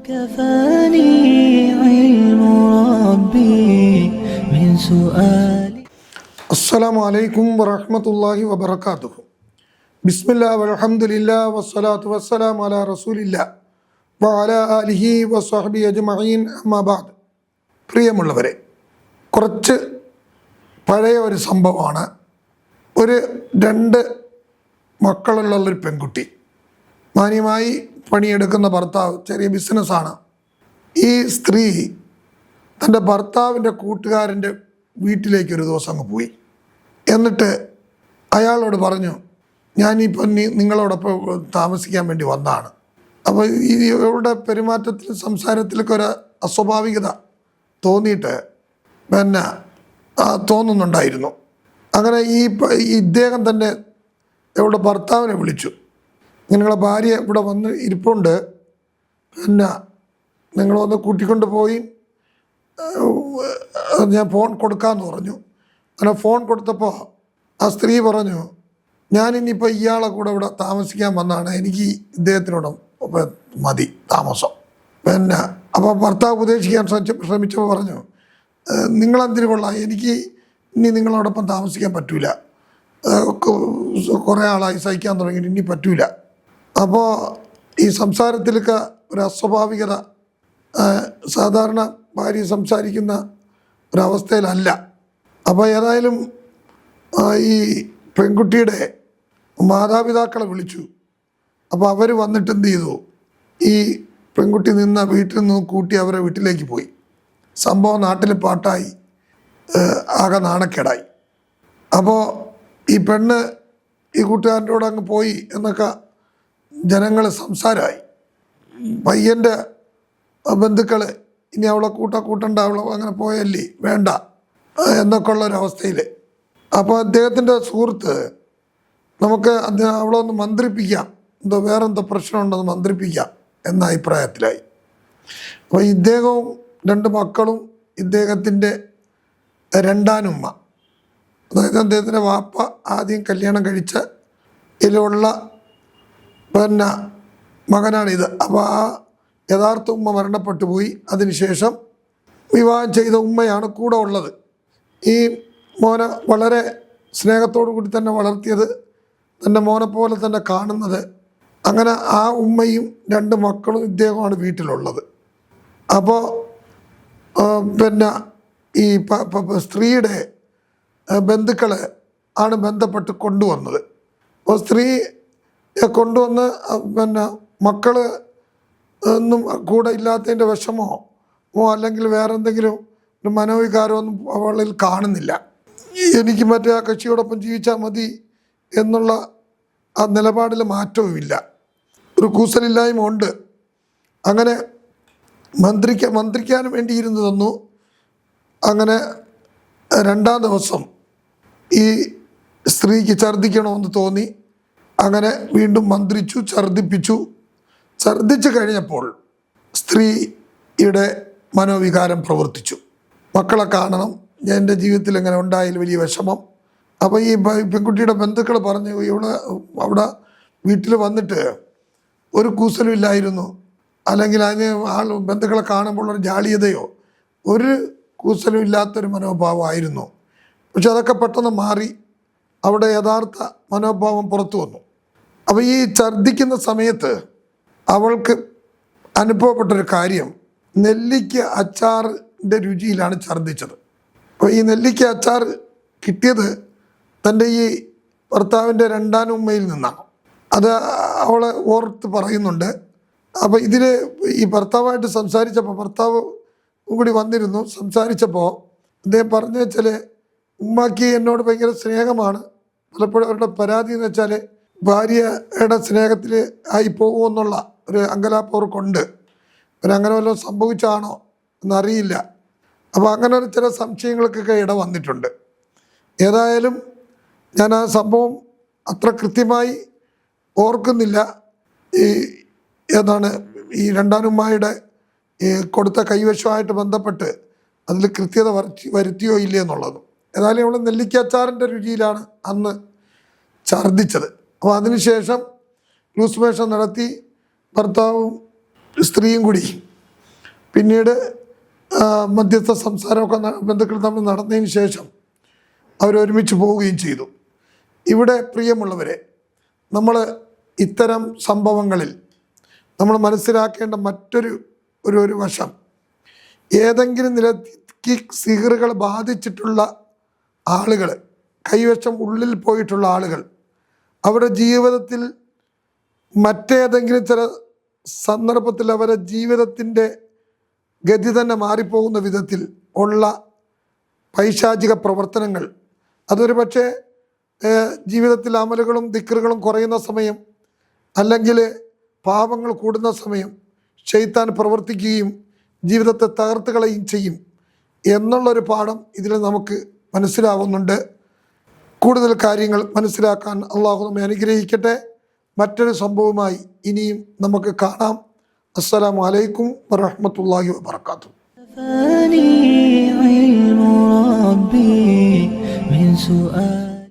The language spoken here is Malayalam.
كفاني علم ربي من سؤالي. السلام عليكم ورحمة الله وبركاته. بسم الله والحمد لله والصلاة والسلام على رسول الله وعلى آله وصحبه أجمعين أما بعد. പ്രിയമുള്ളവരെ, കുറച്ച് പഴയ ഒരു സംഭവമാണ്. ഒരു 2 മക്കളുള്ളൊരു പെൺകുട്ടി, മാന്യമായി പണിയെടുക്കുന്ന ഭർത്താവ്, ചെറിയ ബിസിനസ്സാണ്. ഈ സ്ത്രീ തൻ്റെ ഭർത്താവിൻ്റെ കൂട്ടുകാരൻ്റെ വീട്ടിലേക്ക് ഒരു ദിവസം അങ്ങ് പോയി. എന്നിട്ട് അയാളോട് പറഞ്ഞു, ഞാനിപ്പോൾ നിങ്ങളോടൊപ്പം താമസിക്കാൻ വേണ്ടി വന്നതാണ്. അപ്പോൾ ഈ ഇവരുടെ പെരുമാറ്റത്തിൽ സംസാരത്തിലൊക്കെ ഒരു അസ്വാഭാവികത തോന്നിയിട്ട് തോന്നുന്നുണ്ടായിരുന്നു. അങ്ങനെ ഇദ്ദേഹം തന്നെ ഇവരുടെ ഭർത്താവിനെ വിളിച്ചു. നിങ്ങളെ ഭാര്യ ഇവിടെ വന്ന് ഇരിപ്പുണ്ട്, നിങ്ങളൊന്ന് കൂട്ടിക്കൊണ്ട് പോയി ഞാൻ ഫോൺ കൊടുക്കാമെന്ന് പറഞ്ഞു. അങ്ങനെ ഫോൺ കൊടുത്തപ്പോൾ ആ സ്ത്രീ പറഞ്ഞു, ഞാനിനിയിപ്പോൾ ഇയാളെ കൂടെ ഇവിടെ താമസിക്കാൻ വന്നതാണ്, എനിക്ക് ഇദ്ദേഹത്തിനോട് മതി താമസം. അപ്പോൾ ഭർത്താവ് ഉപദേശിക്കാൻ ശ്രമിച്ചപ്പോൾ പറഞ്ഞു, നിങ്ങളെന്തിനു കൊള്ളാം, എനിക്ക് ഇനി നിങ്ങളോടൊപ്പം താമസിക്കാൻ പറ്റൂല, കുറേ ആളായി സഹിക്കാൻ തുടങ്ങിയിട്ട് ഇനി പറ്റൂല. അപ്പോൾ ഈ സംസാരത്തിലൊക്കെ ഒരു അസ്വാഭാവികത, സാധാരണ ഭാര്യ സംസാരിക്കുന്ന ഒരവസ്ഥയിലല്ല. അപ്പോൾ ഏതായാലും ഈ പെൺകുട്ടിയുടെ മാതാപിതാക്കളെ വിളിച്ചു. അപ്പോൾ അവർ വന്നിട്ട് എന്ത് ചെയ്തു, ഈ പെൺകുട്ടി നിന്ന വീട്ടിൽ നിന്ന് കൂട്ടി അവരെ വീട്ടിലേക്ക് പോയി. സംഭവം നാട്ടിൽ പാട്ടായി, ആകെ നാണക്കേടായി. അപ്പോൾ ഈ പെണ്ണ് ഈ കൂട്ടുകാരൻ്റെ കൂടെ അങ്ങ് പോയി എന്നൊക്കെ ജനങ്ങൾ സംസാരമായി. പയ്യൻ്റെ ബന്ധുക്കൾ ഇനി അവളെ കൂട്ടണ്ട, അവളെ അങ്ങനെ പോയല്ലേ വേണ്ട എന്നൊക്കെ ഉള്ളൊരവസ്ഥയിൽ. അപ്പോൾ അദ്ദേഹത്തിൻ്റെ സുഹൃത്ത്, നമുക്ക് അവളെ ഒന്ന് മന്ത്രിപ്പിക്കാം, വേറെന്തോ പ്രശ്നമുണ്ടെന്ന് മന്ത്രിപ്പിക്കാം എന്ന അഭിപ്രായത്തിലായി. അപ്പോൾ ഇദ്ദേഹവും 2 മക്കളും ഇദ്ദേഹത്തിൻ്റെ രണ്ടാനുമ്മ, അതായത് അദ്ദേഹത്തിൻ്റെ വാപ്പ ആദ്യം കല്യാണം കഴിച്ച ഇതിലുള്ള മകനാണിത്. അപ്പോൾ ആ യഥാർത്ഥ ഉമ്മ മരണപ്പെട്ടു പോയി. അതിനുശേഷം വിവാഹം ചെയ്ത ഉമ്മയാണ് കൂടെ ഉള്ളത്. ഈ മോനെ വളരെ സ്നേഹത്തോടു കൂടി തന്നെ വളർത്തിയത്, തൻ്റെ മോനെ പോലെ തന്നെ കാണുന്നത്. അങ്ങനെ ആ ഉമ്മയും 2 മക്കളും ഇദ്ദേഹമാണ് വീട്ടിലുള്ളത്. അപ്പോൾ ഈ സ്ത്രീയുടെ ബന്ധുക്കൾ ആണ് ബന്ധപ്പെട്ട് കൊണ്ടുവന്നത്. അപ്പോൾ സ്ത്രീയെ കൊണ്ടുവന്ന് മക്കൾ ഒന്നും കൂടെ ഇല്ലാത്തതിൻ്റെ വിഷമോ അല്ലെങ്കിൽ വേറെ എന്തെങ്കിലും ഒരു മനോവികാരമൊന്നും അവളിൽ കാണുന്നില്ല. എനിക്ക് മറ്റേ ആ കക്ഷിയോടൊപ്പം ജീവിച്ചാൽ മതി എന്നുള്ള ആ നിലപാടിൽ മാറ്റവുമില്ല, ഒരു കൂസലില്ലായ്മ ഉണ്ട്. അങ്ങനെ മന്ത്രിക്കാൻ വേണ്ടിയിരുന്നു തന്നു. അങ്ങനെ 2-ാം ദിവസം ഈ സ്ത്രീക്ക് ഛർദ്ദിക്കണമെന്ന് തോന്നി. അങ്ങനെ വീണ്ടും മന്ത്രിച്ചു, ഛർദ്ദിച്ചു കഴിഞ്ഞപ്പോൾ സ്ത്രീയുടെ മനോവികാരം പ്രവർത്തിച്ചു. മക്കളെ കാണണം, എൻ്റെ ജീവിതത്തിൽ എങ്ങനെ ഉണ്ടായാലും വലിയ വിഷമം. അപ്പോൾ ഈ പെൺകുട്ടിയുടെ ബന്ധുക്കൾ പറഞ്ഞു, ഇവള് അവിടെ വീട്ടിൽ വന്നിട്ട് ഒരു കൂസലും ഇല്ലായിരുന്നു, അല്ലെങ്കിൽ അതിന് ബന്ധുക്കളെ കാണുമ്പോൾ ഒരു ജാളിയതയോ ഒരു കൂസലും ഇല്ലാത്തൊരു മനോഭാവമായിരുന്നു. പക്ഷെ അതൊക്കെ പെട്ടെന്ന് മാറി, അവിടെ യഥാർത്ഥ മനോഭാവം പുറത്തു വന്നു. അപ്പോൾ ഈ ഛർദ്ദിക്കുന്ന സമയത്ത് അവൾക്ക് അനുഭവപ്പെട്ടൊരു കാര്യം, നെല്ലിക്ക അച്ചാറിൻ്റെ രുചിയിലാണ് ഛർദ്ദിച്ചത്. അപ്പോൾ ഈ നെല്ലിക്ക അച്ചാർ കിട്ടിയത് തൻ്റെ ഈ ഭർത്താവിൻ്റെ 2-ാം ഉമ്മയിൽ നിന്നാണ്. അത് അവളെ ഓർത്ത് പറയുന്നുണ്ട്. അപ്പോൾ ഇതിൽ ഈ ഭർത്താവായിട്ട് സംസാരിച്ചപ്പോൾ, ഭർത്താവ് കൂടി വന്നിരുന്നു, സംസാരിച്ചപ്പോൾ അദ്ദേഹം പറഞ്ഞു വെച്ചാൽ, ഉമ്മാക്ക് എന്നോട് ഭയങ്കര സ്നേഹമാണ്. പലപ്പോഴും അവരുടെ പരാതി എന്ന് വെച്ചാൽ ഭാര്യയുടെ സ്നേഹത്തിൽ ആയി പോകുമെന്നുള്ള ഒരു അങ്കലാപ്പ് അവർക്കുണ്ട്. അങ്ങനെ വല്ലതും സംഭവിച്ചാണോ എന്നറിയില്ല. അപ്പോൾ അങ്ങനെ ഒരു ചില സംശയങ്ങൾക്കൊക്കെ ഇട വന്നിട്ടുണ്ട്. ഏതായാലും ഞാൻ ആ സംഭവം അത്ര കൃത്യമായി ഓർക്കുന്നില്ല. ഈ 2-ാം ഉമ്മായുടെ കൊടുത്ത കൈവശമായിട്ട് ബന്ധപ്പെട്ട് അതിൽ കൃത്യത വരുത്തിയോ ഇല്ലേ എന്നുള്ളത്. ഏതായാലും അവൾ നെല്ലിക്ക അച്ചാറിൻ്റെ രുചിയിലാണ് അന്ന് ഛർദ്ദിച്ചത്. അപ്പോൾ അതിനുശേഷം ലൂസ് മോഷൻ നടത്തി ഭർത്താവും സ്ത്രീയും കൂടി പിന്നീട് മധ്യസ്ഥ സംസാരമൊക്കെ ബന്ധുക്കൾ തമ്മിൽ നടന്നതിന് ശേഷം അവരൊരുമിച്ച് പോവുകയും ചെയ്തു. ഇവിടെ പ്രിയമുള്ളവരെ, നമ്മൾ ഇത്തരം സംഭവങ്ങളിൽ നമ്മൾ മനസ്സിലാക്കേണ്ട മറ്റൊരു വശം, ഏതെങ്കിലും നിലയ്ക്ക് സിഹറുകൾ ബാധിച്ചിട്ടുള്ള ആളുകൾ, കൈവശം ഉള്ളിൽ പോയിട്ടുള്ള ആളുകൾ, അവരുടെ ജീവിതത്തിൽ മറ്റേതെങ്കിലും ചില സന്ദർഭത്തിൽ അവരുടെ ജീവിതത്തിൻ്റെ ഗതി തന്നെ മാറിപ്പോകുന്ന വിധത്തിൽ ഉള്ള പൈശാചിക പ്രവർത്തനങ്ങൾ, അതൊരു പക്ഷേ ജീവിതത്തിൽ അമലുകളും ദിക്റുകളും കുറയുന്ന സമയം, അല്ലെങ്കിൽ പാപങ്ങൾ കൂടുന്ന സമയം ശൈത്താൻ പ്രവർത്തിക്കുകയും ജീവിതത്തെ തകർത്ത് കളയുകയും ചെയ്യും എന്നുള്ളൊരു പാഠം ഇതിൽ നമുക്ക് മനസ്സിലാവുന്നുണ്ട്. കൂടുതൽ കാര്യങ്ങൾ മനസ്സിലാക്കാൻ അള്ളാഹു നമ്മെ അനുഗ്രഹിക്കട്ടെ. മറ്റൊരു സംഭവമായി ഇനിയും നമുക്ക് കാണാം. അസ്സലാമു അലൈക്കും വറഹ്മത്തുള്ളാഹി വബറകാതുഹു. كفاني علم ربي من سؤال